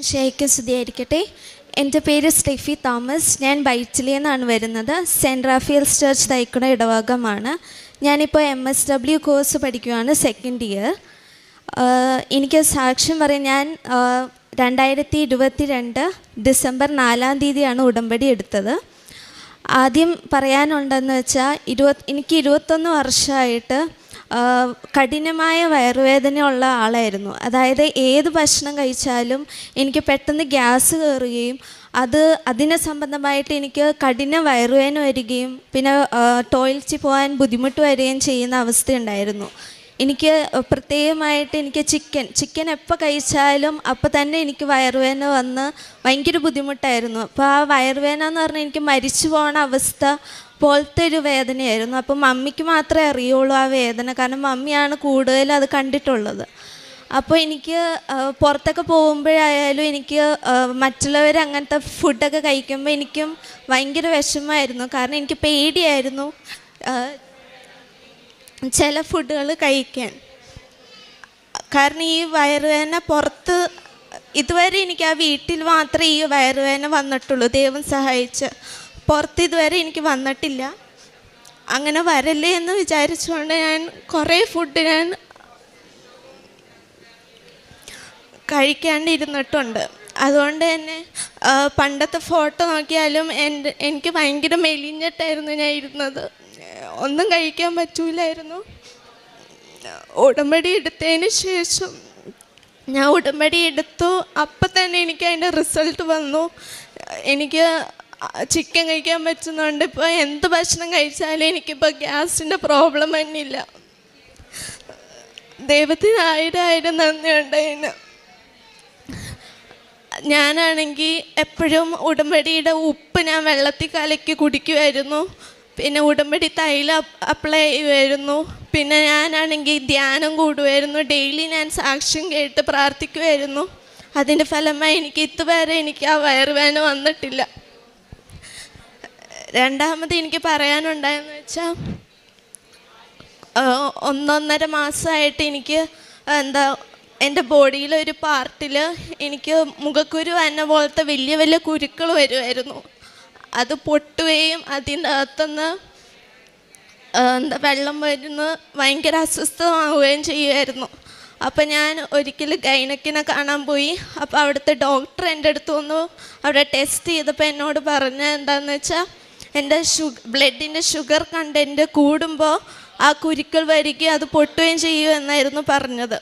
Shake സ്തുതിയായിരിക്കട്ടെ. എൻ്റെ പേര് സ്റ്റെഫി തോമസ്. ഞാൻ ബൈറ്റിലിൽ നിന്നാണ് വരുന്നത്. സെൻറ്റ് റാഫേൽസ് ചർച്ച് തൈക്കുട ഇടവകമാണ്. ഞാനിപ്പോൾ MSW കോഴ്സ് പഠിക്കുകയാണ്, സെക്കൻഡ് ഇയർ. എനിക്ക് സാക്ഷ്യം പറയാൻ, ഞാൻ 2022 ഡിസംബർ 4-ാം തീയതിയാണ് ഉടമ്പടി എടുത്തത്. ആദ്യം പറയാനുണ്ടെന്ന് വെച്ചാൽ എനിക്ക് 21 വർഷമായിട്ട് കഠിനമായ വയറുവേദനയുള്ള ആളായിരുന്നു. അതായത് ഏത് ഭക്ഷണം കഴിച്ചാലും എനിക്ക് പെട്ടെന്ന് ഗ്യാസ് കയറുകയും അതിനെ സംബന്ധമായിട്ട് എനിക്ക് കഠിന വയറുവേദന വരികയും പിന്നെ ടോയ്ലറ്റിൽ പോകാൻ ബുദ്ധിമുട്ട് വരികയും ചെയ്യുന്ന അവസ്ഥയുണ്ടായിരുന്നു. എനിക്ക് പ്രത്യേകമായിട്ട് എനിക്ക് ചിക്കൻ എപ്പോൾ കഴിച്ചാലും അപ്പോൾ തന്നെ എനിക്ക് വയറുവേദന വന്ന് ഭയങ്കര ബുദ്ധിമുട്ടായിരുന്നു. അപ്പോൾ ആ വയറുവേദന എന്ന് പറഞ്ഞാൽ എനിക്ക് മരിച്ചു പോകുന്ന അവസ്ഥ പോലത്തെ ഒരു വേദനയായിരുന്നു. അപ്പം മമ്മിക്ക് മാത്രമേ അറിയുള്ളൂ ആ വേദന, കാരണം മമ്മിയാണ് കൂടുതലും അത് കണ്ടിട്ടുള്ളത്. അപ്പോൾ എനിക്ക് പുറത്തൊക്കെ പോകുമ്പോഴായാലും എനിക്ക് മറ്റുള്ളവർ അങ്ങനത്തെ ഫുഡൊക്കെ കഴിക്കുമ്പോൾ എനിക്കും ഭയങ്കര വിഷമമായിരുന്നു. കാരണം എനിക്ക് പേടിയായിരുന്നു ചില ഫുഡുകൾ കഴിക്കാൻ. കാരണം ഈ വയറുവേദന പുറത്ത് ഇതുവരെ എനിക്ക് ആ വീട്ടിൽ മാത്രമേ ഈ വയറുവേദന വന്നിട്ടുള്ളൂ. ദൈവം സഹായിച്ച് പുറത്ത് ഇതുവരെ എനിക്ക് വന്നിട്ടില്ല. അങ്ങനെ വരല്ലേ എന്ന് വിചാരിച്ചുകൊണ്ട് ഞാൻ കുറേ ഫുഡ് ഞാൻ കഴിക്കാണ്ടിരുന്നിട്ടുണ്ട്. അതുകൊണ്ട് തന്നെ പണ്ടത്തെ ഫോട്ടോ നോക്കിയാലും എനിക്ക് ഭയങ്കര മെലിഞ്ഞിട്ടായിരുന്നു ഞാൻ ഇരുന്നത്. ഒന്നും കഴിക്കാൻ പറ്റൂലായിരുന്നു. ഉടമ്പടി എടുത്തതിന് ശേഷം ഞാൻ ഉടമ്പടി എടുത്തു. അപ്പം തന്നെ എനിക്ക് അതിൻ്റെ റിസൾട്ട് വന്നു. എനിക്ക് ചിക്കൻ കഴിക്കാൻ പറ്റുന്നുണ്ട്. ഇപ്പോൾ എന്ത് ഭക്ഷണം കഴിച്ചാലും എനിക്കിപ്പോൾ ഗ്യാസിൻ്റെ പ്രോബ്ലം തന്നെയില്ല. ദൈവത്തിന് 1000 നന്ദിയുണ്ട് അതിന്. ഞാനാണെങ്കിൽ എപ്പോഴും ഉടമ്പടിയുടെ ഉപ്പ് ഞാൻ വെള്ളത്തിൽ കലക്കി കുടിക്കുമായിരുന്നു. പിന്നെ ഉടമ്പടി തൈലം അപ്ലൈ ചെയ്യുമായിരുന്നു. പിന്നെ ഞാനാണെങ്കിൽ ധ്യാനം കൂടുമായിരുന്നു. ഡെയിലി ഞാൻ സാക്ഷ്യം കേട്ട് പ്രാർത്ഥിക്കുമായിരുന്നു. അതിൻ്റെ ഫലമായി എനിക്ക് ഇതുവരെ എനിക്ക് ആ വയറുവേദന വന്നിട്ടില്ല. രണ്ടാമത് എനിക്ക് പറയാനുണ്ടായെന്ന് വെച്ചാൽ 1.5 മാസമായിട്ട് എനിക്ക് എൻ്റെ ബോഡിയിലൊരു പാർട്ടിൽ എനിക്ക് മുഖക്കുരു എന്ന പോലത്തെ വലിയ വലിയ കുരുക്കൾ വരുമായിരുന്നു. അത് പൊട്ടുകയും അതിൻ്റെ അകത്തുനിന്ന് വെള്ളം വരുന്ന ഭയങ്കര അസ്വസ്ഥമാവുകയും ചെയ്യുമായിരുന്നു. അപ്പം ഞാൻ ഒരിക്കൽ ഗൈനക്കിനെ കാണാൻ പോയി. അപ്പോൾ അവിടുത്തെ ഡോക്ടർ എൻ്റെ അടുത്ത് വന്നു. അവിടെ ടെസ്റ്റ് ചെയ്തപ്പോൾ എന്നോട് പറഞ്ഞ എന്താണെന്ന് വെച്ചാൽ എൻ്റെ ബ്ലഡിൻ്റെ ഷുഗർ കണ്ടൻറ്റ് കൂടുമ്പോൾ ആ കുരുക്കൾ വരികയും അത് പൊട്ടുകയും ചെയ്യും എന്നായിരുന്നു പറഞ്ഞത്.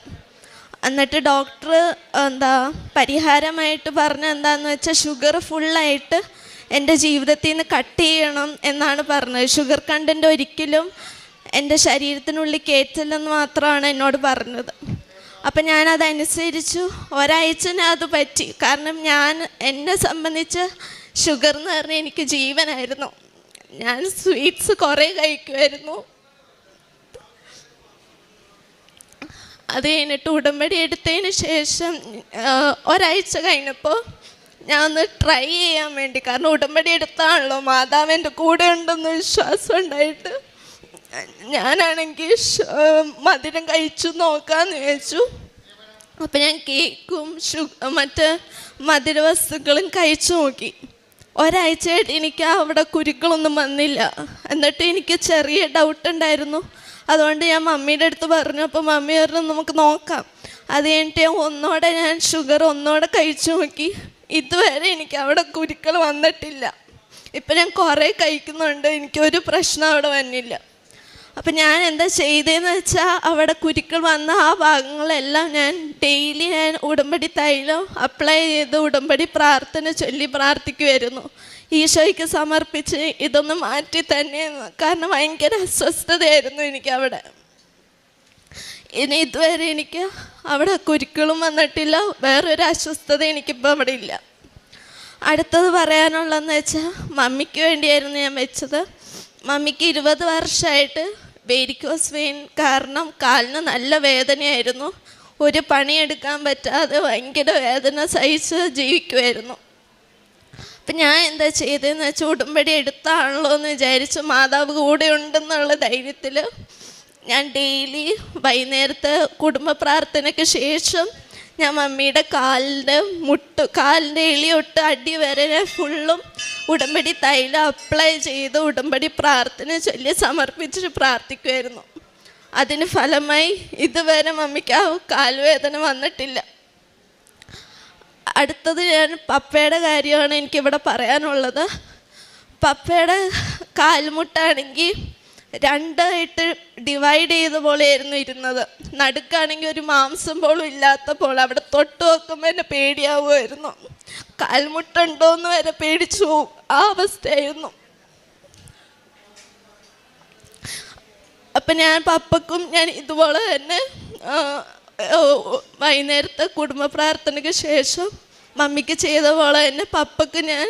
എന്നിട്ട് ഡോക്ടർ പരിഹാരമായിട്ട് പറഞ്ഞ എന്താണെന്ന് വെച്ചാൽ ഷുഗർ ഫുള്ളായിട്ട് എൻ്റെ ജീവിതത്തിൽ നിന്ന് കട്ട് ചെയ്യണം എന്നാണ് പറഞ്ഞത്. ഷുഗർ കണ്ടൻറ്റ് ഒരിക്കലും എൻ്റെ ശരീരത്തിനുള്ളിൽ കയറ്റില്ലെന്ന് മാത്രമാണ് എന്നോട് പറഞ്ഞത്. അപ്പം ഞാനതനുസരിച്ചു. ഒരാഴ്ച അത് പറ്റി. കാരണം എന്നെ സംബന്ധിച്ച് ഷുഗർ എന്ന് പറഞ്ഞാൽ എനിക്ക് ജീവനായിരുന്നു. ഞാൻ സ്വീറ്റ്സ് കുറേ കഴിക്കുമായിരുന്നു. അത് കഴിഞ്ഞിട്ട് ഉടമ്പടി എടുത്തതിന് ശേഷം ഒരാഴ്ച കഴിഞ്ഞപ്പോൾ ഞാൻ ഒന്ന് ട്രൈ ചെയ്യാൻ വേണ്ടി, കാരണം ഉടമ്പടി എടുത്താണല്ലോ മാതാവ് എൻ്റെ കൂടെ ഉണ്ടെന്ന് വിശ്വാസം ഉണ്ടായിട്ട് ഞാനാണെങ്കിൽ മധുരം കഴിച്ചു നോക്കാമെന്ന് വിചാരിച്ചു. അപ്പം ഞാൻ കേക്കും മറ്റ് മധുര വസ്തുക്കളും കഴിച്ചു നോക്കി. ഒരാഴ്ചയായിട്ട് എനിക്ക് അവിടെ കുരുക്കളൊന്നും വന്നില്ല. എന്നിട്ട് എനിക്ക് ചെറിയ ഡൗട്ട് ഉണ്ടായിരുന്നു. അതുകൊണ്ട് ഞാൻ മമ്മിയുടെ അടുത്ത് പറഞ്ഞു. അപ്പോൾ മമ്മി പറഞ്ഞു നമുക്ക് നോക്കാം. അത് കഴിഞ്ഞിട്ട് ഞാൻ ഷുഗർ ഒന്നോടെ കഴിച്ചു നോക്കി. ഇതുവരെ എനിക്ക് അവിടെ കുരുക്കൾ വന്നിട്ടില്ല. ഇപ്പം ഞാൻ കുറേ കഴിക്കുന്നുണ്ട്, എനിക്കൊരു പ്രശ്നം അവിടെ വന്നില്ല. അപ്പം ഞാൻ എന്താ ചെയ്തതെന്ന് വെച്ചാൽ അവിടെ കുരുക്കൾ വന്ന ആ ഭാഗങ്ങളെല്ലാം ഞാൻ ഡെയിലി ഞാൻ ഉടമ്പടി തൈലം അപ്ലൈ ചെയ്ത് ഉടമ്പടി പ്രാർത്ഥന ചൊല്ലി പ്രാർത്ഥിക്കുമായിരുന്നു. ഈശോയ്ക്ക് സമർപ്പിച്ച് ഇതൊന്ന് മാറ്റി തന്നെ, കാരണം ഭയങ്കര അസ്വസ്ഥതയായിരുന്നു എനിക്ക് അവിടെ. ഇനി ഇതുവരെ എനിക്ക് അവിടെ കുരുക്കളും വന്നിട്ടില്ല. വേറൊരു അസ്വസ്ഥത എനിക്കിപ്പോൾ അവിടെ ഇല്ല. അടുത്തത് പറയാനുള്ളതെന്ന് വെച്ചാൽ മമ്മിക്ക് വേണ്ടിയായിരുന്നു ഞാൻ വെച്ചത്. മമ്മിക്ക് 20 വർഷമായിട്ട് വെരിക്കോസ് വെയിൻ കാരണം കാലിന് നല്ല വേദനയായിരുന്നു. ഒരു പണിയെടുക്കാൻ പറ്റാതെ ഭയങ്കര വേദന സഹിച്ച് ജീവിക്കുമായിരുന്നു. അപ്പം ഞാൻ എന്താ ചെയ്തതെന്ന് വെച്ചാൽ ഉടമ്പടി എടുത്താണല്ലോ എന്ന് വിചാരിച്ചു. മാതാവ് കൂടെ ഉണ്ടെന്നുള്ള ധൈര്യത്തിൽ ഞാൻ ഡെയിലി വൈകുന്നേരത്തെ കുടുംബ പ്രാർത്ഥനയ്ക്ക് ശേഷം ഞാൻ മമ്മിയുടെ കാലിൻ്റെ എളി തൊട്ട് അടി വരെ ഞാൻ ഫുള്ളും ഉടമ്പടി തൈലം അപ്ലൈ ചെയ്ത് ഉടമ്പടി പ്രാർത്ഥന ചൊല്ലി സമർപ്പിച്ചിട്ട് പ്രാർത്ഥിക്കുമായിരുന്നു. അതിന് ഫലമായി ഇതുവരെ മമ്മിക്ക് ആ കാൽവേദന വന്നിട്ടില്ല. അടുത്തത് ഞാൻ പപ്പയുടെ കാര്യമാണ് എനിക്കിവിടെ പറയാനുള്ളത്. പപ്പയുടെ കാൽമുട്ടാണെങ്കിൽ രണ്ടായിട്ട് ഡിവൈഡ് ചെയ്ത പോലെയായിരുന്നു ഇരുന്നത്. നടുക്കാണെങ്കിൽ ഒരു മാംസം പോലും ഇല്ലാത്ത പോലെ. അവിടെ തൊട്ട് നോക്കുമ്പോൾ എന്നെ പേടിയാവുമായിരുന്നു. കാൽമുട്ടുണ്ടോയെന്ന് വരെ പേടിച്ചു പോകും, ആ അവസ്ഥയായിരുന്നു. അപ്പം ഞാൻ പപ്പക്കും ഞാൻ ഇതുപോലെ തന്നെ വൈകുന്നേരത്തെ കുടുംബ പ്രാർത്ഥനയ്ക്ക് ശേഷം മമ്മിക്ക് ചെയ്ത പോലെ തന്നെ പപ്പക്ക് ഞാൻ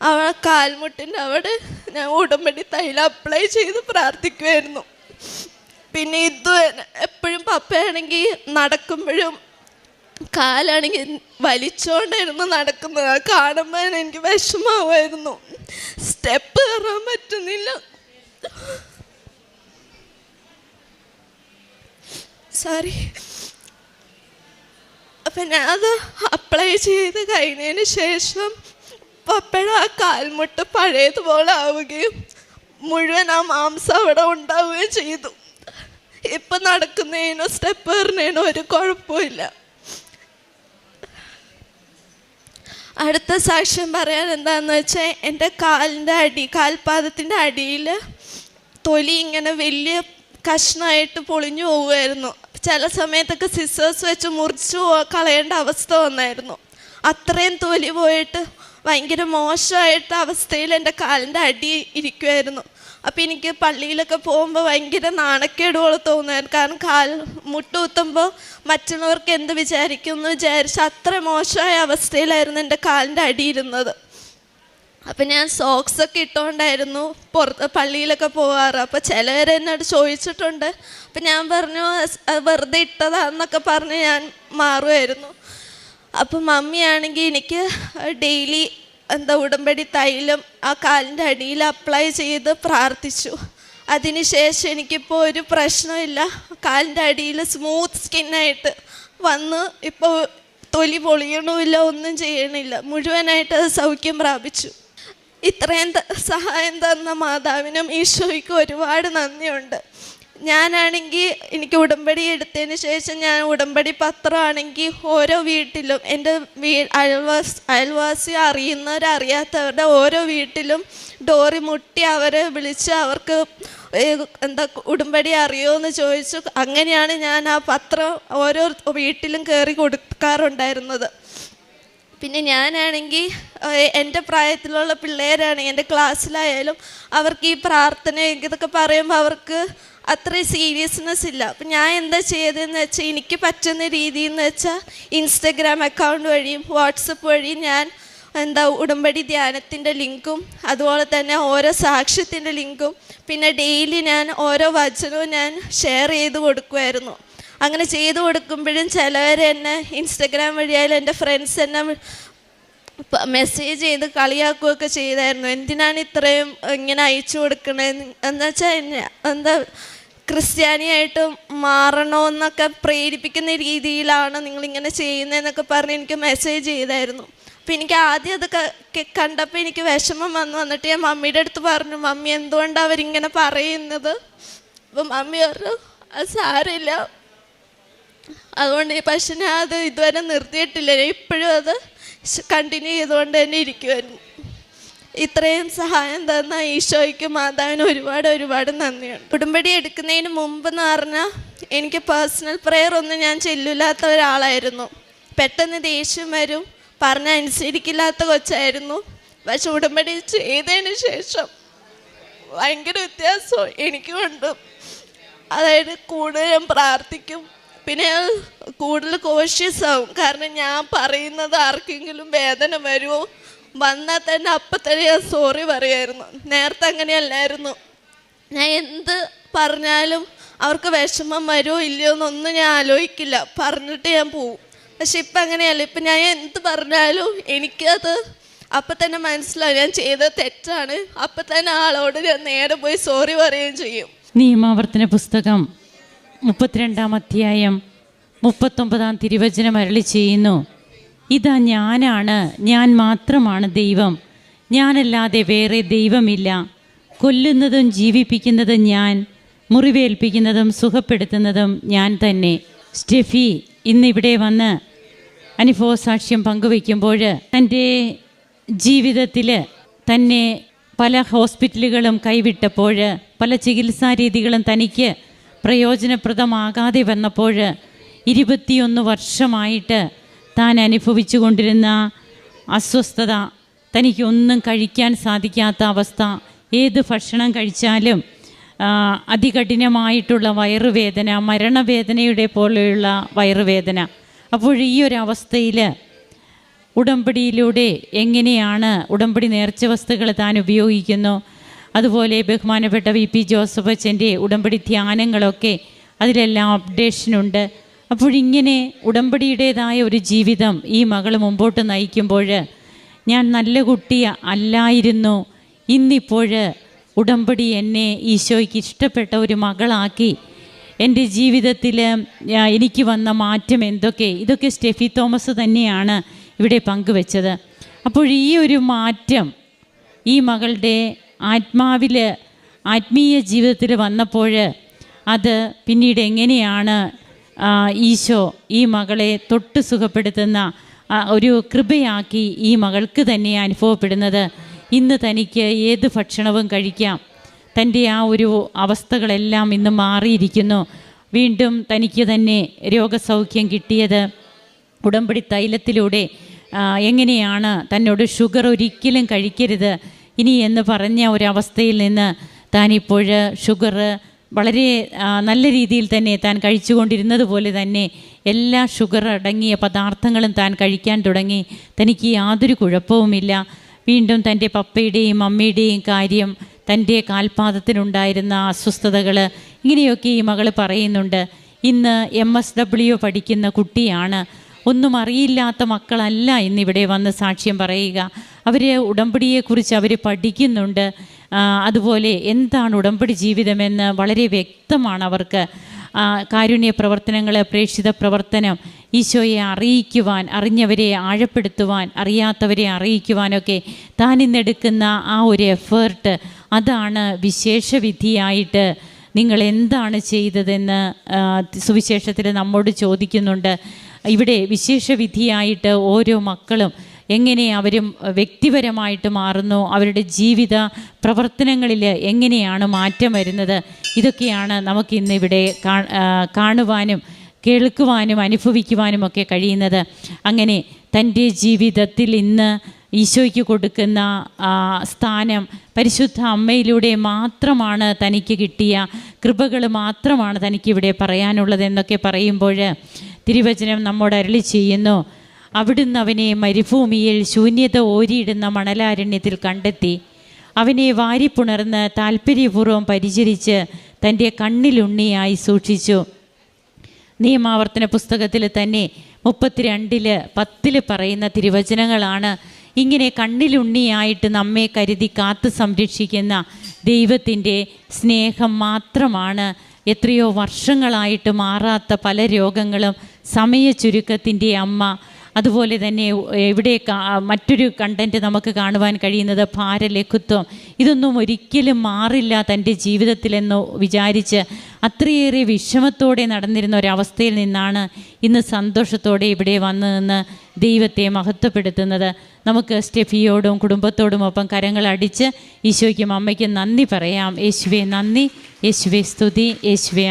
അവളെ കാൽമുട്ടിൻ്റെ അവിടെ ഞാൻ ഉടമ്പടി തൈലം അപ്ലൈ ചെയ്ത് പ്രാർത്ഥിക്കുമായിരുന്നു. പിന്നെ ഇത് എപ്പോഴും പപ്പയാണെങ്കിൽ നടക്കുമ്പോഴും കാലാണെങ്കിൽ വലിച്ചോണ്ടായിരുന്നു നടക്കുന്നത്. കാണുമ്പോൾ എനിക്ക് വിഷമാവുമായിരുന്നു. സ്റ്റെപ്പ് കയറാൻ പറ്റുന്നില്ല. സോറി. അപ്പം ഞാൻ അത് അപ്ലൈ ചെയ്ത് കഴിഞ്ഞതിന് ശേഷം പപ്പയുടെ ആ കാൽമുട്ട് പഴയതുപോലെ ആവുകയും മുഴുവൻ ആ മാംസം അവിടെ ഉണ്ടാവുകയും ചെയ്തു. ഇപ്പം നടക്കുന്നതിനോ സ്റ്റെപ്പ് കയറുന്നതിനോ ഒരു കുഴപ്പമില്ല. അടുത്ത സാക്ഷ്യം പറയാൻ എന്താണെന്ന് വെച്ചാൽ എൻ്റെ കാൽപാദത്തിൻ്റെ അടിയിൽ തൊലി ഇങ്ങനെ വലിയ കഷ്ണമായിട്ട് പൊളിഞ്ഞു പോവുമായിരുന്നു. ചില സമയത്തൊക്കെ സിസേഴ്സ് വെച്ച് മുറിച്ച് കളയേണ്ട അവസ്ഥ വന്നായിരുന്നു. അത്രയും തൊലി പോയിട്ട് ഭയങ്കര മോശമായിട്ട് അവസ്ഥയിൽ എൻ്റെ കാലിൻ്റെ അടി ഇരിക്കുമായിരുന്നു. അപ്പോൾ എനിക്ക് പള്ളിയിലൊക്കെ പോകുമ്പോൾ ഭയങ്കര നാണക്കേട് പോലെ തോന്നുമായിരുന്നു. കാരണം മുട്ട് കുത്തുമ്പോൾ മറ്റുള്ളവർക്ക് എന്ത് വിചാരിക്കും എന്ന് വിചാരിച്ച് അത്ര മോശമായ അവസ്ഥയിലായിരുന്നു എൻ്റെ കാലിൻ്റെ അടി ഇരുന്നത്. അപ്പം ഞാൻ സോക്സൊക്കെ ഇട്ടുകൊണ്ടായിരുന്നു പള്ളിയിലൊക്കെ പോകാറ്. അപ്പോൾ ചിലവർ എന്നോട് ചോദിച്ചിട്ടുണ്ട്. അപ്പം ഞാൻ പറഞ്ഞു വെറുതെ ഇട്ടതാന്നൊക്കെ പറഞ്ഞ് ഞാൻ മാറുമായിരുന്നു. അപ്പം മമ്മിയാണെങ്കിൽ എനിക്ക് ഡെയിലി ഉടമ്പടി തൈലം ആ കാലിൻ്റെ അടിയിൽ അപ്ലൈ ചെയ്ത് പ്രാർത്ഥിച്ചു. അതിന് ശേഷം എനിക്കിപ്പോൾ ഒരു പ്രശ്നമില്ല. കാലിൻ്റെ അടിയിൽ സ്മൂത്ത് സ്കിന്നായിട്ട് വന്ന് ഇപ്പോൾ തൊലി പൊളിയണമില്ല, ഒന്നും ചെയ്യണില്ല. മുഴുവനായിട്ട് അത് സൗഖ്യം പ്രാപിച്ചു. ഇത്രയും സഹായം തന്ന മാതാവിനും ഈശോയ്ക്കും ഒരുപാട് നന്ദിയുണ്ട്. ഞാനാണെങ്കിൽ എനിക്ക് ഉടമ്പടി എടുത്തതിന് ശേഷം ഞാൻ ഉടമ്പടി പത്രമാണെങ്കിൽ ഓരോ വീട്ടിലും എൻ്റെ അയൽവാസി അറിയുന്നവരറിയാത്തവരുടെ ഓരോ വീട്ടിലും ഡോറി മുട്ടി അവരെ വിളിച്ച് അവർക്ക് ഉടമ്പടി അറിയുമോ എന്ന് ചോദിച്ചു. അങ്ങനെയാണ് ഞാൻ ആ പത്രം ഓരോ വീട്ടിലും കയറി കൊടുക്കാറുണ്ടായിരുന്നത്. പിന്നെ ഞാനാണെങ്കിൽ എൻ്റെ പ്രായത്തിലുള്ള പിള്ളേരാണെങ്കിൽ എൻ്റെ ക്ലാസ്സിലായാലും അവർക്ക് ഈ പ്രാർത്ഥന ഇതൊക്കെ പറയുമ്പോൾ അവർക്ക് അത്രയും സീരിയസ്നെസ് ഇല്ല. അപ്പം ഞാൻ എന്താ ചെയ്തതെന്ന് വെച്ചാൽ എനിക്ക് പറ്റുന്ന രീതിയെന്ന് വെച്ചാൽ ഇൻസ്റ്റഗ്രാം അക്കൗണ്ട് വഴിയും വാട്സപ്പ് വഴിയും ഞാൻ ഉടമ്പടി ധ്യാനത്തിൻ്റെ ലിങ്കും അതുപോലെ തന്നെ ഓരോ സാക്ഷ്യത്തിൻ്റെ ലിങ്കും പിന്നെ ഡെയിലി ഞാൻ ഓരോ വചനവും ഞാൻ ഷെയർ ചെയ്ത് കൊടുക്കുമായിരുന്നു. അങ്ങനെ ചെയ്തു കൊടുക്കുമ്പോഴും ചിലവർ എന്നെ ഇൻസ്റ്റഗ്രാം വഴിയായാലും എൻ്റെ ഫ്രണ്ട്സ് എന്നെ മെസ്സേജ് ചെയ്ത് കളിയാക്കുകയൊക്കെ ചെയ്തായിരുന്നു. എന്തിനാണ് ഇത്രയും ഇങ്ങനെ അയച്ചു കൊടുക്കണത് എന്ന് വെച്ചാൽ ക്രിസ്ത്യാനിയായിട്ട് മാറണമെന്നൊക്കെ പ്രേരിപ്പിക്കുന്ന രീതിയിലാണ് നിങ്ങളിങ്ങനെ ചെയ്യുന്നതെന്നൊക്കെ പറഞ്ഞ് എനിക്ക് മെസ്സേജ് ചെയ്തായിരുന്നു. അപ്പോൾ എനിക്ക് ആദ്യം അത് കണ്ടപ്പോൾ എനിക്ക് വിഷമം വന്നിട്ട് ഞാൻ മമ്മിയുടെ അടുത്ത് പറഞ്ഞു, മമ്മി എന്തുകൊണ്ടാണ് അവരിങ്ങനെ പറയുന്നത്? അപ്പം മമ്മി പറഞ്ഞു അത് സാരമില്ല, അതുകൊണ്ട് പക്ഷെ ഞാൻ അത് ഇതുവരെ നിർത്തിയിട്ടില്ല, ഇപ്പോഴും അത് കണ്ടിന്യൂ ചെയ്തുകൊണ്ട് തന്നെ ഇരിക്കുമായിരുന്നു. ഇത്രയും സഹായം തന്ന ഈശോയ്ക്കും മാതാവിനും ഒരുപാട് നന്ദിയുണ്ട്. ഉടമ്പടി എടുക്കുന്നതിന് മുമ്പെന്ന് പറഞ്ഞാൽ എനിക്ക് പേഴ്സണൽ പ്രെയർ ഒന്നും ഞാൻ ചെല്ലില്ലാത്ത ഒരാളായിരുന്നു. പെട്ടെന്ന് ദേഷ്യം വരും, പറഞ്ഞാൽ അനുസരിക്കില്ലാത്ത കൊച്ചായിരുന്നു. പക്ഷെ ഉടമ്പടി ചെയ്തതിന് ശേഷം ഭയങ്കര വ്യത്യാസം എനിക്കുണ്ട്. അതായത് കൂടുതൽ ഞാൻ പ്രാർത്ഥിക്കും, പിന്നെ കൂടുതൽ കോഷ്യസ് ആവും. കാരണം ഞാൻ പറയുന്നത് ആർക്കെങ്കിലും വേദന വരുമോ, വന്നാൽ തന്നെ അപ്പം തന്നെ ഞാൻ സോറി പറയുമായിരുന്നു. നേരത്തെ അങ്ങനെയല്ലായിരുന്നു. ഞാൻ എന്ത് പറഞ്ഞാലും അവർക്ക് വിഷമം വരുമോ ഇല്ലയോ എന്നൊന്നും ഞാൻ ആലോചിക്കില്ല, പറഞ്ഞിട്ട് ഞാൻ പോവും. പക്ഷെ ഇപ്പം അങ്ങനെയല്ല. ഇപ്പം ഞാൻ എന്ത് പറഞ്ഞാലും എനിക്കത് അപ്പം തന്നെ മനസ്സിലാവും ഞാൻ ചെയ്തത് തെറ്റാണ്. അപ്പം തന്നെ ആളോട് ഞാൻ നേരെ പോയി സോറി പറയുകയും ചെയ്യും. നിയമാവർത്തന പുസ്തകം 32-ാം അധ്യായം 39 തിരുവചനം അരുളി ചെയ്യുന്നു, ഇതാ ഞാനാണ്, ഞാൻ മാത്രമാണ് ദൈവം, ഞാനല്ലാതെ വേറെ ദൈവമില്ല. കൊല്ലുന്നതും ജീവിപ്പിക്കുന്നതും ഞാൻ, മുറിവേൽപ്പിക്കുന്നതും സുഖപ്പെടുത്തുന്നതും ഞാൻ തന്നെ. സ്റ്റെഫി ഇന്നിവിടെ വന്ന് അനുഭവ സാക്ഷ്യം പങ്കുവയ്ക്കുമ്പോൾ തൻ്റെ ജീവിതത്തിൽ തന്നെ പല ഹോസ്പിറ്റലുകളും കൈവിട്ടപ്പോൾ, പല ചികിത്സാ രീതികളും തനിക്ക് പ്രയോജനപ്രദമാകാതെ വന്നപ്പോൾ 21 വർഷമായിട്ട് താൻ അനുഭവിച്ചു കൊണ്ടിരുന്ന അസ്വസ്ഥത, തനിക്കൊന്നും കഴിക്കാൻ സാധിക്കാത്ത അവസ്ഥ, ഏത് ഭക്ഷണം കഴിച്ചാലും അതികഠിനമായിട്ടുള്ള വയറുവേദന, മരണവേദനയുടെ പോലെയുള്ള വയറുവേദന. അപ്പോൾ ഈ ഒരു അവസ്ഥയിൽ ഉടമ്പടിയിലൂടെ എങ്ങനെയാണ് ഉടമ്പടി നേർച്ച വസ്തുക്കൾ താൻ ഉപയോഗിക്കുന്നു, അതുപോലെ ബഹുമാനപ്പെട്ട VP ജോസഫ് അച്ഛൻ്റെ ഉടമ്പടി ധ്യാനങ്ങളൊക്കെ അതിലെല്ലാം അപ്ഡേഷനുണ്ട്. അപ്പോഴിങ്ങനെ ഉടമ്പടിയുടേതായ ഒരു ജീവിതം ഈ മകൾ മുമ്പോട്ട് നയിക്കുമ്പോൾ, ഞാൻ നല്ല കുട്ടി അല്ലായിരുന്നു, ഇന്നിപ്പോൾ ഉടമ്പടി എന്നെ ഈശോയ്ക്ക് ഇഷ്ടപ്പെട്ട ഒരു മകളാക്കി, എൻ്റെ ജീവിതത്തിൽ എനിക്ക് വന്ന മാറ്റം എന്തൊക്കെ, ഇതൊക്കെ സ്റ്റെഫി തോമസ് തന്നെയാണ് ഇവിടെ പങ്കുവെച്ചത്. അപ്പോൾ ഈ ഒരു മാറ്റം ഈ മകളുടെ ആത്മീയ ജീവിതത്തിൽ വന്നപ്പോൾ അത് പിന്നീട് എങ്ങനെയാണ് ഈശോ ഈ മകളെ തൊട്ട് സുഖപ്പെടുത്തുന്ന ഒരു കൃപയാക്കി ഈ മകൾക്ക് തന്നെ അനുഭവപ്പെടുന്നത്. ഇന്ന് തനിക്ക് ഏത് ഭക്ഷണവും കഴിക്കാം, തൻ്റെ ആ ഒരു അവസ്ഥകളെല്ലാം ഇന്ന് മാറിയിരിക്കുന്നു. വീണ്ടും തനിക്ക് തന്നെ രോഗസൗഖ്യം കിട്ടിയത് ഉടമ്പടി തൈലത്തിലൂടെ. എങ്ങനെയാണ് തന്നോട് ഷുഗർ ഒരിക്കലും കഴിക്കരുത് ഇനി എന്ന് പറഞ്ഞ ഒരവസ്ഥയിൽ നിന്ന് താനിപ്പോൾ ഷുഗർ വളരെ നല്ല രീതിയിൽ തന്നെ താൻ കഴിച്ചുകൊണ്ടിരുന്നത് പോലെ തന്നെ എല്ലാ ഷുഗർ അടങ്ങിയ പദാർത്ഥങ്ങളും താൻ കഴിക്കാൻ തുടങ്ങി. തനിക്ക് യാതൊരു കുഴപ്പവുമില്ല. വീണ്ടും തൻ്റെ പപ്പയുടെയും അമ്മയുടെയും കാര്യം, തൻ്റെ കാൽപാദത്തിനുണ്ടായിരുന്ന അസ്വസ്ഥതകൾ, ഇങ്ങനെയൊക്കെ ഈ മകൾ പറയുന്നുണ്ട്. ഇന്ന് MSW പഠിക്കുന്ന കുട്ടിയാണ്. ഒന്നും അറിയില്ലാത്ത മക്കളല്ല ഇന്നിവിടെ വന്ന് സാക്ഷ്യം പറയുക. അവർ ഉടമ്പടിയെക്കുറിച്ച് അവർ പഠിക്കുന്നുണ്ട്. അതുപോലെ എന്താണ് ഉടമ്പടി ജീവിതമെന്ന് വളരെ വ്യക്തമാണ് അവർക്ക്. കാരുണ്യ പ്രവർത്തനങ്ങൾ, പ്രേക്ഷിത പ്രവർത്തനം, ഈശോയെ അറിയിക്കുവാൻ, അറിഞ്ഞവരെ ആഴപ്പെടുത്തുവാൻ, അറിയാത്തവരെ അറിയിക്കുവാനൊക്കെ താൻ ഇന്നെടുക്കുന്ന ആ ഒരു എഫേർട്ട്, അതാണ് വിശേഷവിധിയായിട്ട് നിങ്ങൾ എന്താണ് ചെയ്തതെന്ന് സുവിശേഷത്തിൽ നമ്മോട് ചോദിക്കുന്നുണ്ട്. ഇവിടെ വിശേഷവിധിയായിട്ട് ഓരോ മക്കളും എങ്ങനെ അവരും വ്യക്തിപരമായിട്ട് മാറുന്നു, അവരുടെ ജീവിത പ്രവർത്തനങ്ങളിൽ എങ്ങനെയാണ് മാറ്റം വരുന്നത്, ഇതൊക്കെയാണ് നമുക്കിന്നിവിടെ കാണുവാനും കേൾക്കുവാനും അനുഭവിക്കുവാനും ഒക്കെ കഴിയുന്നത്. അങ്ങനെ തൻ്റെ ജീവിതത്തിൽ ഇന്ന് ഈശോയ്ക്ക് കൊടുക്കുന്ന സ്ഥാനം പരിശുദ്ധ അമ്മയിലൂടെ മാത്രമാണ് തനിക്ക് കിട്ടിയ കൃപകൾ മാത്രമാണ് തനിക്കിവിടെ പറയാനുള്ളതെന്നൊക്കെ പറയുമ്പോൾ തിരുവചനം നമ്മോട് അരുളി ചെയ്യുന്നു, അവിടുന്ന് അവനെ മരുഭൂമിയിൽ ശൂന്യത ഓരിയിടുന്ന മണലാരണ്യത്തിൽ കണ്ടെത്തി, അവനെ വാരിപ്പുണർന്ന് താല്പര്യപൂർവ്വം പരിചരിച്ച് തൻ്റെ കണ്ണിലുണ്ണിയായി സൂക്ഷിച്ചു. നിയമാവർത്തന പുസ്തകത്തിൽ തന്നെ 32:10 പറയുന്ന തിരുവചനങ്ങളാണ്. ഇങ്ങനെ കണ്ണിലുണ്ണിയായിട്ട് നമ്മെ കരുതി കാത്തു സംരക്ഷിക്കുന്ന ദൈവത്തിൻ്റെ സ്നേഹം മാത്രമാണ് എത്രയോ വർഷങ്ങളായിട്ട് മാറാത്ത പല രോഗങ്ങളും സമയ ചുരുക്കത്തിൻ്റെ അമ്മ. അതുപോലെ തന്നെ ഇവിടെ മറ്റൊരു കണ്ടൻറ്റ് നമുക്ക് കാണുവാൻ കഴിയുന്നത് ഭാരലഘുത്വം. ഇതൊന്നും ഒരിക്കലും മാറില്ല തൻ്റെ ജീവിതത്തിലെന്ന് വിചാരിച്ച് അത്രയേറെ വിഷമത്തോടെ നടന്നിരുന്ന ഒരവസ്ഥയിൽ നിന്നാണ് ഇന്ന് സന്തോഷത്തോടെ ഇവിടെ വന്നു നിന്ന് ദൈവത്തെ മഹത്വപ്പെടുത്തുന്നത്. നമുക്ക് സ്റ്റെഫിയോടും കുടുംബത്തോടും ഒപ്പം കരങ്ങളടിച്ച് ഈശോയ്ക്കും അമ്മയ്ക്കും നന്ദി പറയാം. യേശുവേ നന്ദി, യേശുവേ സ്തുതി, യേശുവേ